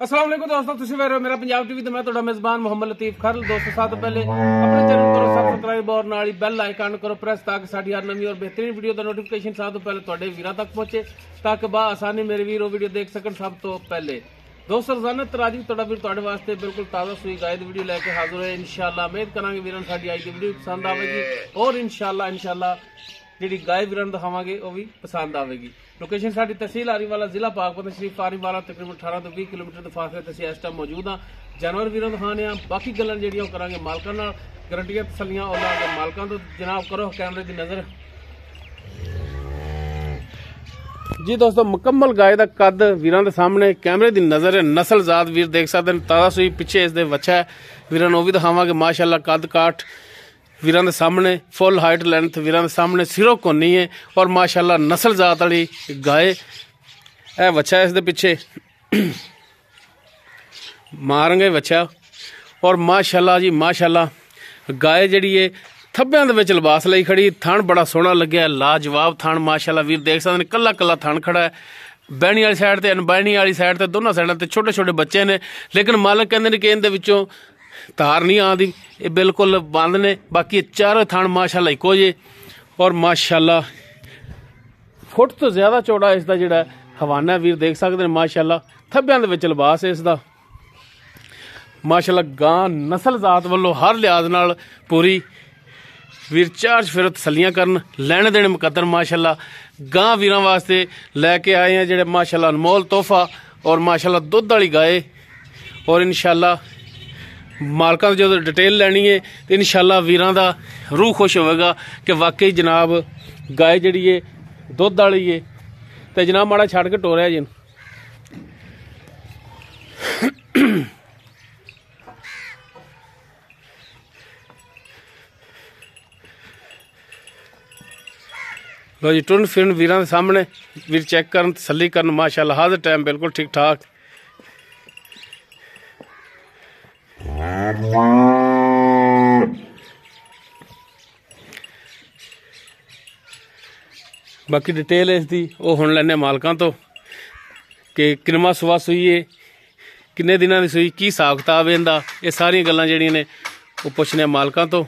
अस्सलाम वालेकुम दोस्तों, तुसी वेख रहे हो मेरा पंजाब टीवी। तो मैं तुहाडा मेजबान मोहम्मद लतीफ खरल। दोस्तों सब तो पहले अपने चैनल करो सब्सक्राइब और नाल बैल आइकन करो प्रेस ताकि साडी हर नवी और बेहतरीन वीडियो का नोटिफिकेशन सब तो पहले तुहाडे वीरां तक पहुंचे ताकि बा आसानी मेरे वीर वीडियो देख सकन सब तो पहले। दोस्तों रोजाना तराजी तुहाडा वीर तुहाडे वास्ते बिल्कुल ताज़ा सुई गाय दी वीडियो लेके हाजिर है। इंशाअल्लाह उम्मीद करांगे वीरां साडी आई दी वीडियो पसंद आवेगी और इंशाअल्लाह जी गाय वीरां दिखावांगे वो भी पसंद आवेगी। लोकेशन साडी तहसील आरीवाला, जिला पाकपतन शरीफ आरीवाला, तकरीबन 18 तो 20 किलोमीटर के फासले ते इस टाइम मौजूद हाँ। जानवर वीरां दिखाने आ, बाकी गल्लां जेहड़ियां करांगे मालकां नाल, गारंटियां तसल्लियां और लागे मालकां तो। जनाब करो कैमरे की नजर जी। दोस्तों मुकम्मल गाय का कद वीरां दे सामने कैमरे की नजर है। नस्ल जात वीर देख सकते हैं, ताज़ा सुई पिछे इसके वच्छा है। वीरां नूं भी दिखावांगे माशाअल्लाह कद काठ वीरां दे सामने फुल हाइट लेंथ वीरां दे सामने सिरों कोनी है और माशाअल्लाह नस्ल जात वाली गाय है। वच्छा है इसके पिछे मारेंगे वच्छा और माशाअल्लाह जी माशाअल्लाह गाय जिहड़ी है थब्बियां दे विच लिबास लई खड़ी। थण बड़ा सोहना लग्या, लाजवाब थण माशाअल्लाह वीर देख सकते हैं। कला कला थण खड़ा है, बैणी वाली साइड ते अनबैणी वाली साइड ते दोनों साइडों ते छोटे छोटे बच्चे ने, लेकिन मालक कहंदे ने कि इहदे विचों धार नहीं आती, ये बिल्कुल बंद ने। बाकी चारों थान माशाअल्लाह इको जे और माशाअल्लाह फुट तो ज्यादा चौड़ा इसका जिहड़ा हवाना वीर देख सकते हैं। माशाअल्लाह थब्बियां दे विच लिबास है इसका। माशाअल्लाह गां नस्ल जात वालों हर लिहाज नाल पूरी वीर चार फिर तसलियां करन लैने देने मुकद्दर। माशाअल्लाह गां वीरां वास्ते लैके आए हैं जिहड़े माशाअल्लाह अनमोल तोहफा और माशाअल्लाह दुध वाली गाय। और इंशाअल्लाह मालकां तो जो डिटेल लैनी है तो इंशाअल्लाह वीरां दा रूह खुश होगा कि वाकई जनाब गाय जिहड़ी है दुध वाली है। तो जनाब माड़ा छड़ के टोरिया जी। लो जी टुन फिरन वीरां दे सामने वीर चेक करन तसल्ली करन। माशाअल्लाह हर टाइम बिल्कुल ठीक ठाक। बाकी डिटेल इसकी वो हुण लैने मालकां तो कि किनवा सुआ सुई है, किन्ने दिनां दी सुई, की हिसाब किताब है इहदा, ये सारियां गल्लां जिहड़ियां ने वो पुछने मालकां तो।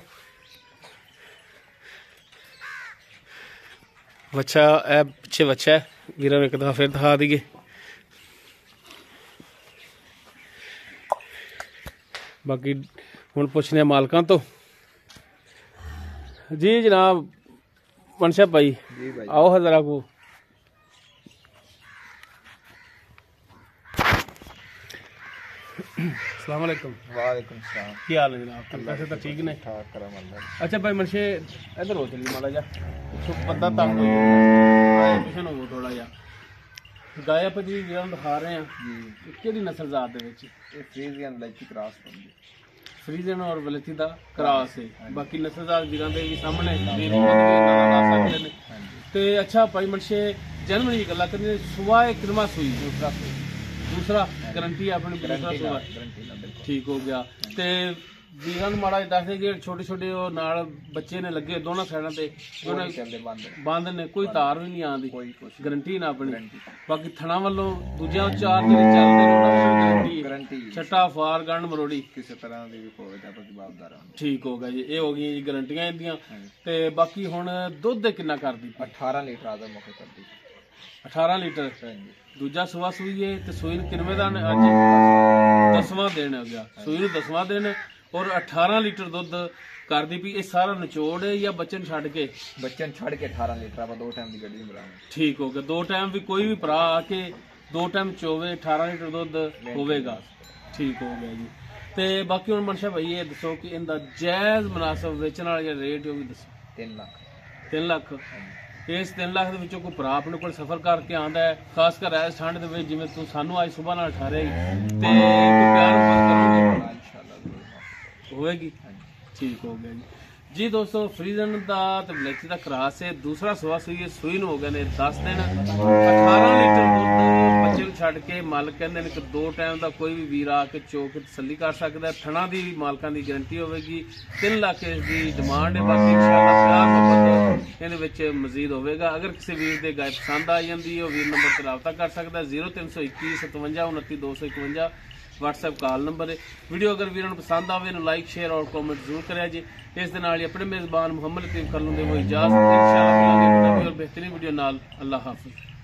वच्छा है पिछे वच्छा है वीरां एक दफा फिर दिखा दीए। बाकी हुण पुछने मालकां तो जी। जनाब मनशा भाई आओ है जरा को। अस्सलाम वालेकुम। वालेकुम सलाम। की हाल है जनाब? वैसे तो ठीक ने। अच्छा भाई मनशे इधर हो चलिए माड़ा जा बंदा तंग हो थोड़ा जा। गाय आप जी वीरां दिखा रहे हैं किहड़ी नस्ल जात दे विच? फ्रीजियन वलेती क्रॉस होंदी। फ्रीजियन और वलेती दा क्रॉस है। बाकी नस्ल जात वीरां दे भी सामने वीर दा सकदे ने। ते अच्छा भाई मनशे जन्म दी गल्ला करनी सुबह किनवा सुई? दूसरा गारंटी अपनी दूसरा सुबह ठीक हो गया। ते वीरां नूं माड़ा दस दे छोटे छोटे नाल बच्चे ने लगे दोनों साइडों ते बंद ने, कोई तार भी नहीं आती, गारंटी ना अपनी। बाकी थणा वालों दूजियां चार जिहड़े गारंटी छट्टा फार गंढ मरोड़ी किसी तरह की भी कोई जवाबदार ठीक हो गया जी। ये हो गई जी गारंटियां इंदियां। ते बाकी हुण दुध किन्ना करदी? 18 लीटर आदम मौके करदी। 18 लीटर दूजा सुआ सुई है तो सुई किनवे का अज 10वां दिन हो गया। सुई नूं 10वां दिन और 18 लीटर दुध करदी पई। ये सारा निचोड़ है या बच्चन छड़ के? बच्चन छड़ के 18 लीटर आप दो टाइम की गड्डी मिलाएंगे। ठीक हो गया। दो टाइम भी कोई भी भरा आके दो टाइम चोवे 18 लीटर दुध होवेगा। ठीक हो गया जी। ते बाकी हुण मनशा भाई ये दसो कि इनदा जायज़ मुनासिब वेचण वाला रेट है वो भी दसो। 3 लाख। 3 लाख। इस 3 लाख के विचों कोई भरा अपने को सफर करके आंदा है, खासकर इस ठंड दे विच जिवें तू सानू अज सुबह नाल ठहरे ते प्यार करोगे होएगी। ठीक हो गया जी। दोस्तों फ्रीजन का तो वलेती का क्रॉस है। दूसरा सुआ सुई है, सुई नूं हो गए ने 10 दिन। 18 लीटर दुध ਬੱਚੇ ਨੂੰ ਛੱਡ ਕੇ ਮਾਲਕ ਕਹਿੰਦੇ ਨੇ ਕਿ 2 ਟਾਈਮ ਦਾ ਕੋਈ ਵੀ ਵੀਰ ਆ ਕੇ ਚੋ ਕੇ ਤਸੱਲੀ ਕਰ ਸਕਦਾ ਹੈ। ਥਣਾ ਦੀ ਮਾਲਕਾਂ ਦੀ ਗਾਰੰਟੀ ਹੋਵੇਗੀ। 3 ਲੱਖ ਇਸ ਦੀ ਡਿਮਾਂਡ ਹੈ। ਬਾਕੀ ਇਨਸ਼ਾਅੱਲਾ ਪਿਆਰ ਮੁਹੱਬਤ ਇਹਦੇ ਵਿੱਚ ਮਜ਼ੀਦ ਹੋਵੇਗਾ। ਅਗਰ ਕਿਸੇ ਵੀਰ ਦੇ ਗਾਇ ਪਸੰਦ ਆ ਜਾਂਦੀ ਹੈ ਉਹ ਵੀਰ ਨੰਬਰ ਤੇ ਰਾਬਤਾ ਕਰ ਸਕਦਾ ਹੈ। 0321 57 29 251 WhatsApp ਕਾਲ ਨੰਬਰ ਹੈ। ਵੀਡੀਓ ਅਗਰ ਵੀਰਾਂ ਨੂੰ ਪਸੰਦ ਆਵੇ ਇਹਨੂੰ ਲਾਈਕ ਸ਼ੇਅਰ ਔਰ ਕਮੈਂਟ ਜ਼ਰੂਰ ਕਰਿਆ ਜੀ। ਇਸ ਦੇ ਨਾਲ ਹੀ ਆਪਣੇ ਮੇਜ਼ਬਾਨ ਮੁਹੰਮਦ ਲਤੀਫ ਖਰਲੂ ਦੇ ਉਹ ਇਜਾਜ਼ਤ। ਇਨਸ਼ਾਅੱਲਾ ਮਿਲਾਂਗੇ ਨਵੀਂ ਔਰ ਬਿਹਤਰੀਨ ਵੀਡੀਓ ਨਾਲ। ਅੱਲਾਹ ਹਾਫਿਜ਼।